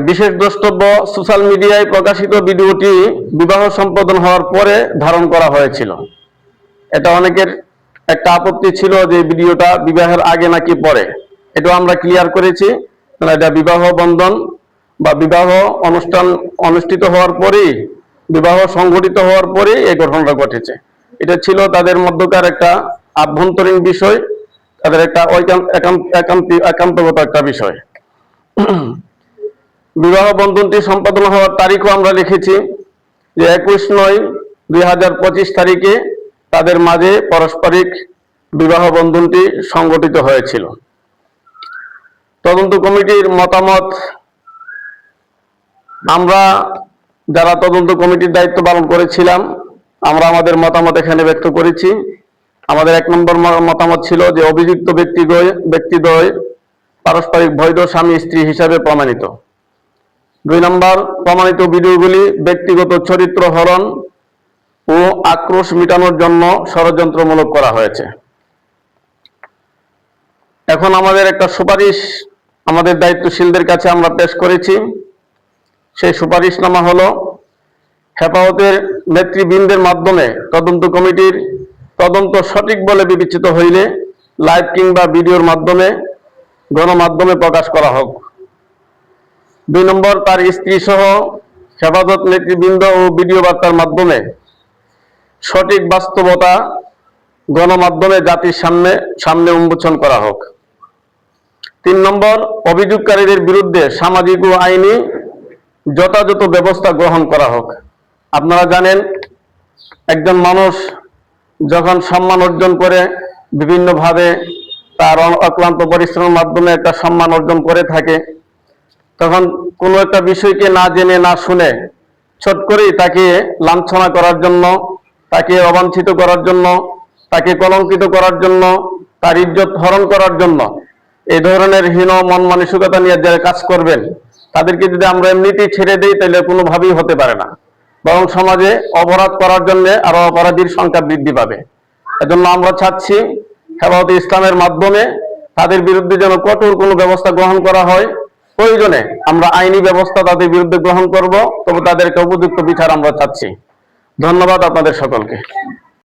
বিশেষ দ্রষ্টব্য, সোশ্যাল মিডিয়ায় প্রকাশিত ভিডিওটি বিবাহ সম্পাদন হওয়ার পরে ধারণ করা হয়েছিল। এটা অনেকের একটা আপত্তি ছিল যে ভিডিওটা বিবাহের আগে নাকি পরে। এটা আমরা ক্লিয়ার করেছি, এটা বিবাহ বন্ধন বা বিবাহ অনুষ্ঠান অনুষ্ঠিত হওয়ার পরেই, বিবাহ সংঘটিত হওয়ার পরেই এই ঘটনাটা ঘটেছে। এটা ছিল তাদের মধ্যকার একটা আভ্যন্তরীণ বিষয়, তাদের একটা একান্তগত একটা বিষয়। বিবাহ বন্ধনটি সম্পাদন হওয়ার তারিখও আমরা লিখেছি যে 21/9/2025 তারিখে তাদের মাঝে পারস্পরিক বিবাহ বন্ধনটি সংগঠিত হয়েছিল। তদন্ত কমিটির মতামত, আমরা যারা তদন্ত কমিটির দায়িত্ব পালন করেছিলাম আমরা আমাদের মতামত এখানে ব্যক্ত করেছি। আমাদের 1 নম্বর মতামত ছিল যে অভিযুক্ত ব্যক্তিদ্বয় পারস্পরিক বৈধ স্বামী স্ত্রী হিসাবে প্রমাণিত। 2 নম্বর, প্রমাণিত ভিডিওগুলি ব্যক্তিগত চরিত্র হরণ ও আক্রোশ মেটানোর জন্য ষড়যন্ত্রমূলক করা হয়েছে। এখন আমাদের একটা সুপারিশ আমাদের দায়িত্বশীলদের কাছে আমরা পেশ করেছি। সেই সুপারিশনামা হলো, হেফাজতের নেতৃবৃন্দের মাধ্যমে তদন্ত কমিটির তদন্ত সঠিক বলে বিবেচিত হইলে লাইভ কিংবা ভিডিওর মাধ্যমে গণমাধ্যমে প্রকাশ করা হোক। 2 নম্বর, তার স্ত্রী সহ হেফাজত নেতৃবৃন্দ ও ভিডিও বার্তার মাধ্যমে সঠিক বাস্তবতা গণমাধ্যমে জাতির সামনে উন্মোচন করা হোক। 3 নম্বর, অভিযোগকারীদের বিরুদ্ধে সামাজিক ও আইনি যথাযথ ব্যবস্থা গ্রহণ করা হোক। আপনারা জানেন, একজন মানুষ যখন সম্মান অর্জন করে, বিভিন্নভাবে তার অক্লান্ত পরিশ্রমের মাধ্যমে একটা সম্মান অর্জন করে থাকে, তখন কোনো একটা বিষয়কে না জেনে না শুনে ছোট করেই তাকে লাঞ্ছনা করার জন্য, তাকে অবাঞ্ছিত করার জন্য, তাকে কলঙ্কিত করার জন্য, তার ইজ্জত হরণ করার জন্য এই ধরনের হীন মন মানসিকতা নিয়ে যারা কাজ করবেন তাদেরকে যদি আমরা এমনিতেই ছেড়ে দিই তাহলে কোনোভাবেই হতে পারে না, বরং সমাজে অপরাধ করার জন্য আরো অপরাধীর সংখ্যা বৃদ্ধি পাবে। এজন্য আমরা চাচ্ছি হেফাজতে ইসলামের মাধ্যমে তাদের বিরুদ্ধে যেন কঠোর কোনো ব্যবস্থা গ্রহণ করা হয়। প্রয়োজনে আমরা আইনি ব্যবস্থা তাদের বিরুদ্ধে গ্রহণ করব, তবে তাদেরকে উপযুক্ত বিচার আমরা চাচ্ছি। ধন্যবাদ আপনাদের সকলকে।